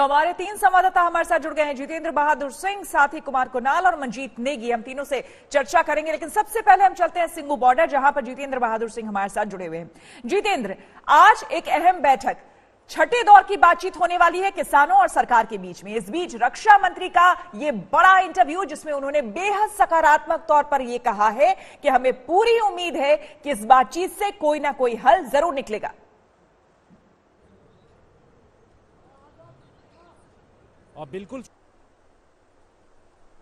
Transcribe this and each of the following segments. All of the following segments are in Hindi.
तो हमारे तीन संवाददाता हमारे साथ जुड़ गए हैं, जितेंद्र बहादुर सिंह, साथ ही कुमार कुणाल और मंजीत नेगी। हम तीनों से चर्चा करेंगे, लेकिन सबसे पहले हम चलते हैं सिंगू बॉर्डर, जहां पर जितेंद्र बहादुर सिंह हमारे साथ जुड़े हुए हैं। जितेंद्र, आज एक अहम बैठक, छठे दौर की बातचीत होने वाली है किसानों और सरकार के बीच में। इस बीच रक्षा मंत्री का यह बड़ा इंटरव्यू, जिसमें उन्होंने बेहद सकारात्मक तौर पर यह कहा है कि हमें पूरी उम्मीद है कि इस बातचीत से कोई ना कोई हल जरूर निकलेगा। और बिल्कुल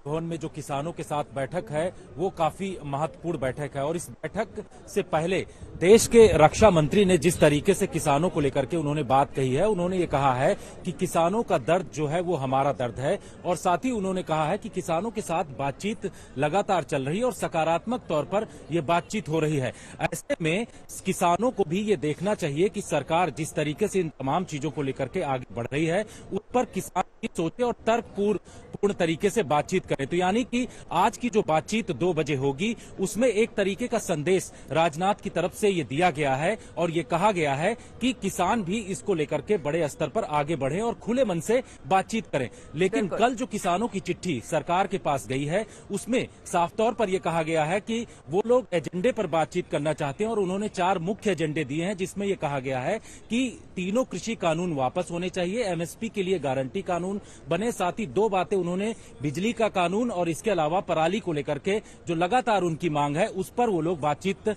भवन में जो किसानों के साथ बैठक है वो काफी महत्वपूर्ण बैठक है। और इस बैठक से पहले देश के रक्षा मंत्री ने जिस तरीके से किसानों को लेकर के उन्होंने बात कही है, उन्होंने ये कहा है कि किसानों का दर्द जो है वो हमारा दर्द है। और साथ ही उन्होंने कहा है कि किसानों के साथ बातचीत लगातार चल रही है और सकारात्मक तौर पर यह बातचीत हो रही है। ऐसे में किसानों को भी ये देखना चाहिए कि सरकार जिस तरीके से इन तमाम चीजों को लेकर के आगे बढ़ रही है उस पर किसान की सोचे और तर्कपूर्ण तरीके से बातचीत करें। तो यानी कि आज की जो बातचीत 2 बजे होगी उसमें एक तरीके का संदेश राजनाथ की तरफ से ये दिया गया है और ये कहा गया है कि किसान भी इसको लेकर के बड़े स्तर पर आगे बढ़े और खुले मन से बातचीत करें। लेकिन कल जो किसानों की चिट्ठी सरकार के पास गई है उसमें साफ तौर पर यह कहा गया है कि वो लोग एजेंडे पर बातचीत करना चाहते हैं और उन्होंने 4 मुख्य एजेंडे दिए हैं, जिसमें यह कहा गया है कि तीनों कृषि कानून वापस होने चाहिए, एमएसपी के लिए गारंटी कानून बने, साथ ही 2 बातें उन्होंने बिजली का कानून और इसके अलावा पराली को लेकर के जो लगातार उनकी मांग है उस पर वो लोग बातचीत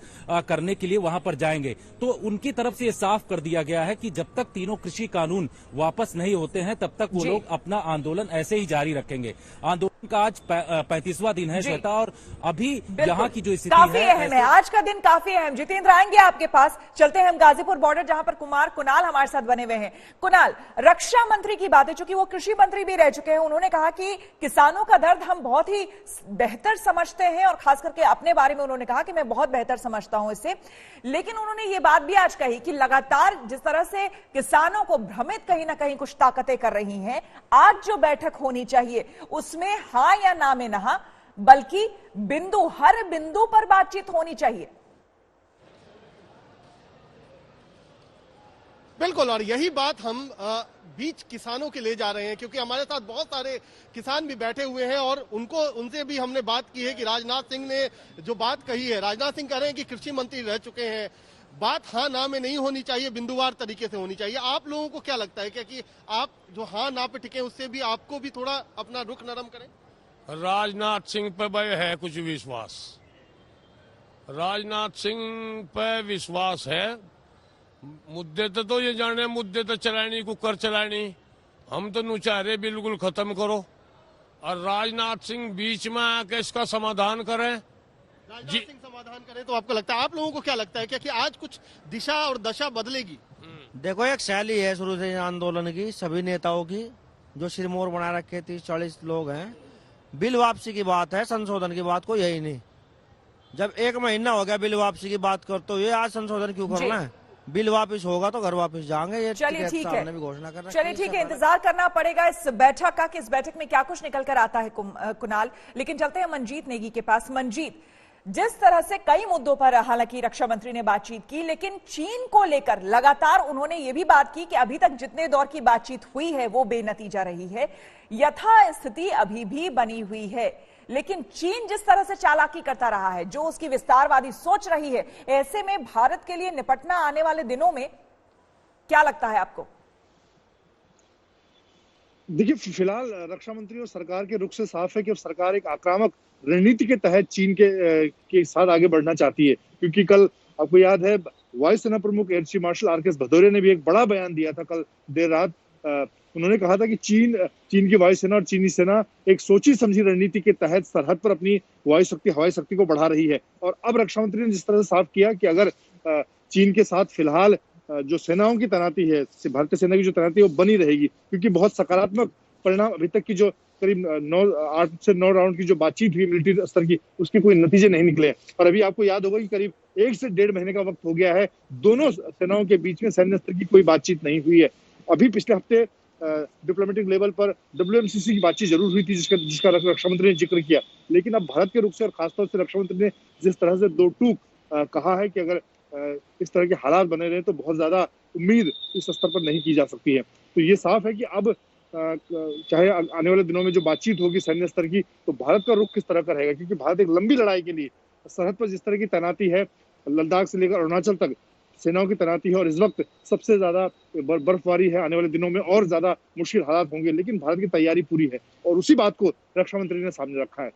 करने के लिए वहां पर जाएंगे। तो उनकी तरफ से ये साफ कर दिया गया है कि जब तक तीनों कृषि कानून वापस नहीं होते हैं तब तक वो लोग अपना आंदोलन ऐसे ही जारी रखेंगे। आंदोलन का आज 35वां दिन है श्वेता, और अभी यहाँ की जो स्थिति काफी अहम है, आज का दिन काफी अहम। जितेंद्र, आएंगे आपके पास, चलते हैं हम गाजीपुर बॉर्डर, जहां पर कुमार कुणाल हमारे साथ बने हुए हैं। कुणाल, रक्षा मंत्री की बात है, चूंकि वो कृषि मंत्री भी रह चुके हैं, उन्होंने कहा कि किसानों का दर्द हम बहुत ही बेहतर समझते हैं और खास करके अपने बारे में उन्होंने कहा कि मैं बहुत बेहतर समझता हूं इससे। लेकिन उन्होंने ये बात भी आज कही कि लगातार जिस तरह से किसानों को भ्रमित कहीं ना कहीं कुछ ताकतें कर रही हैं, आज जो बैठक होनी चाहिए उसमें हां या ना में नहा, बल्कि हर बिंदु पर बातचीत होनी चाहिए। बिल्कुल, और यही बात हम बीच किसानों के ले जा रहे हैं, क्योंकि हमारे साथ बहुत सारे किसान भी बैठे हुए हैं और उनसे भी हमने बात की है कि राजनाथ सिंह ने जो बात कही है, राजनाथ सिंह कह रहे हैं कि कृषि मंत्री रह चुके हैं, बात हाँ ना में नहीं होनी चाहिए, बिंदुवार तरीके से होनी चाहिए। आप लोगों को क्या लगता है क्या कि आप जो हाँ ना पे टिके उससे भी आपको भी थोड़ा अपना रुख नरम करें? राजनाथ सिंह पे है कुछ विश्वास, राजनाथ सिंह पे विश्वास है। मुद्दे तो ये जाने, मुद्दे तो चलानी, कुकर चलानी, हम तो नुचारे बिल्कुल खत्म करो और राजनाथ सिंह बीच में आके इसका समाधान करें। राजनाथ सिंह समाधान करें तो आपको लगता है, आप लोगों को क्या लगता है क्या कि आज कुछ दिशा और दशा बदलेगी? देखो, एक शैली है शुरू से आंदोलन की, सभी नेताओं की, जो सिरमौर बना रखे 30-40 लोग हैं। बिल वापसी की बात है, संशोधन की बात को यही नहीं। जब 1 महीना हो गया बिल वापसी की बात करते हुए, आज संशोधन क्यों करना है? बिल वापस होगा तो घर वापस जाएंगे, ये चलिए ठीक है, भी घोषणा कर रहा है। चलिए ठीक है, इंतजार करना पड़ेगा इस बैठक का कि इस बैठक में क्या कुछ निकल कर आता है कुणाल। लेकिन चलते हैं मंजीत नेगी के पास। मंजीत, जिस तरह से कई मुद्दों पर हालांकि रक्षा मंत्री ने बातचीत की, लेकिन चीन को लेकर लगातार उन्होंने ये भी बात की कि अभी तक जितने दौर की बातचीत हुई है वो बेनतीजा रही है, यथास्थिति अभी भी बनी हुई है। लेकिन चीन जिस तरह से चालाकी करता रहा है, जो उसकी विस्तारवादी सोच रही है, ऐसे में भारत के लिए निपटना आने वाले दिनों में क्या लगता है आपको? देखिए, फिलहाल रक्षा मंत्री और सरकार के रुख से साफ है कि सरकार एक आक्रामक रणनीति के तहत चीन के साथ आगे बढ़ना चाहती है। क्योंकि कल आपको याद है, वायुसेना प्रमुख air chief marshal RKS Bhadauria ने भी एक बड़ा बयान दिया था कल देर रात। उन्होंने कहा था कि चीन की वायुसेना और चीनी सेना एक सोची समझी रणनीति के तहत सरहद पर अपनी हवाई शक्ति को बढ़ा रही है। और अब रक्षा मंत्री ने जिस तरह से साफ किया कि अगर चीन के साथ फिलहाल जो सेनाओं की तैनाती है, भारतीय सेना की जो तैनाती है वो बनी रहेगी, क्योंकि बहुत सकारात्मक परिणाम अभी तक की जो करीब 8 से 9 राउंड की जो बातचीत हुई मिलिट्री स्तर की, उसके कोई नतीजे नहीं निकले। और अभी आपको याद होगा कि करीब 1 से 1.5 महीने का वक्त हो गया है, दोनों सेनाओं के बीच में सैन्य स्तर की कोई बातचीत नहीं हुई है। अभी पिछले हफ्ते डिप्लोमेटिक लेवल पर WMCC की बातचीत जरूर हुई थी, जिसका रक्षा मंत्री ने जिक्र किया। लेकिन अब भारत के रुख से और खासतौर से रक्षा मंत्री ने जिस तरह से 2 टूक कहा है कि अगर इस तरह के हालात बने रहे तो बहुत ज्यादा उम्मीद इस स्तर पर नहीं की जा सकती है। तो ये साफ है कि अब चाहे आने वाले दिनों में जो बातचीत होगी सैन्य स्तर की, तो भारत का रुख किस तरह का रहेगा, क्योंकि भारत एक लंबी लड़ाई के लिए सरहद पर जिस तरह की तैनाती है, लद्दाख से लेकर अरुणाचल तक सेनाओं की तैनाती है, और इस वक्त सबसे ज्यादा बर्फबारी है, आने वाले दिनों में और ज्यादा मुश्किल हालात होंगे, लेकिन भारत की तैयारी पूरी है और उसी बात को रक्षा मंत्री ने सामने रखा है।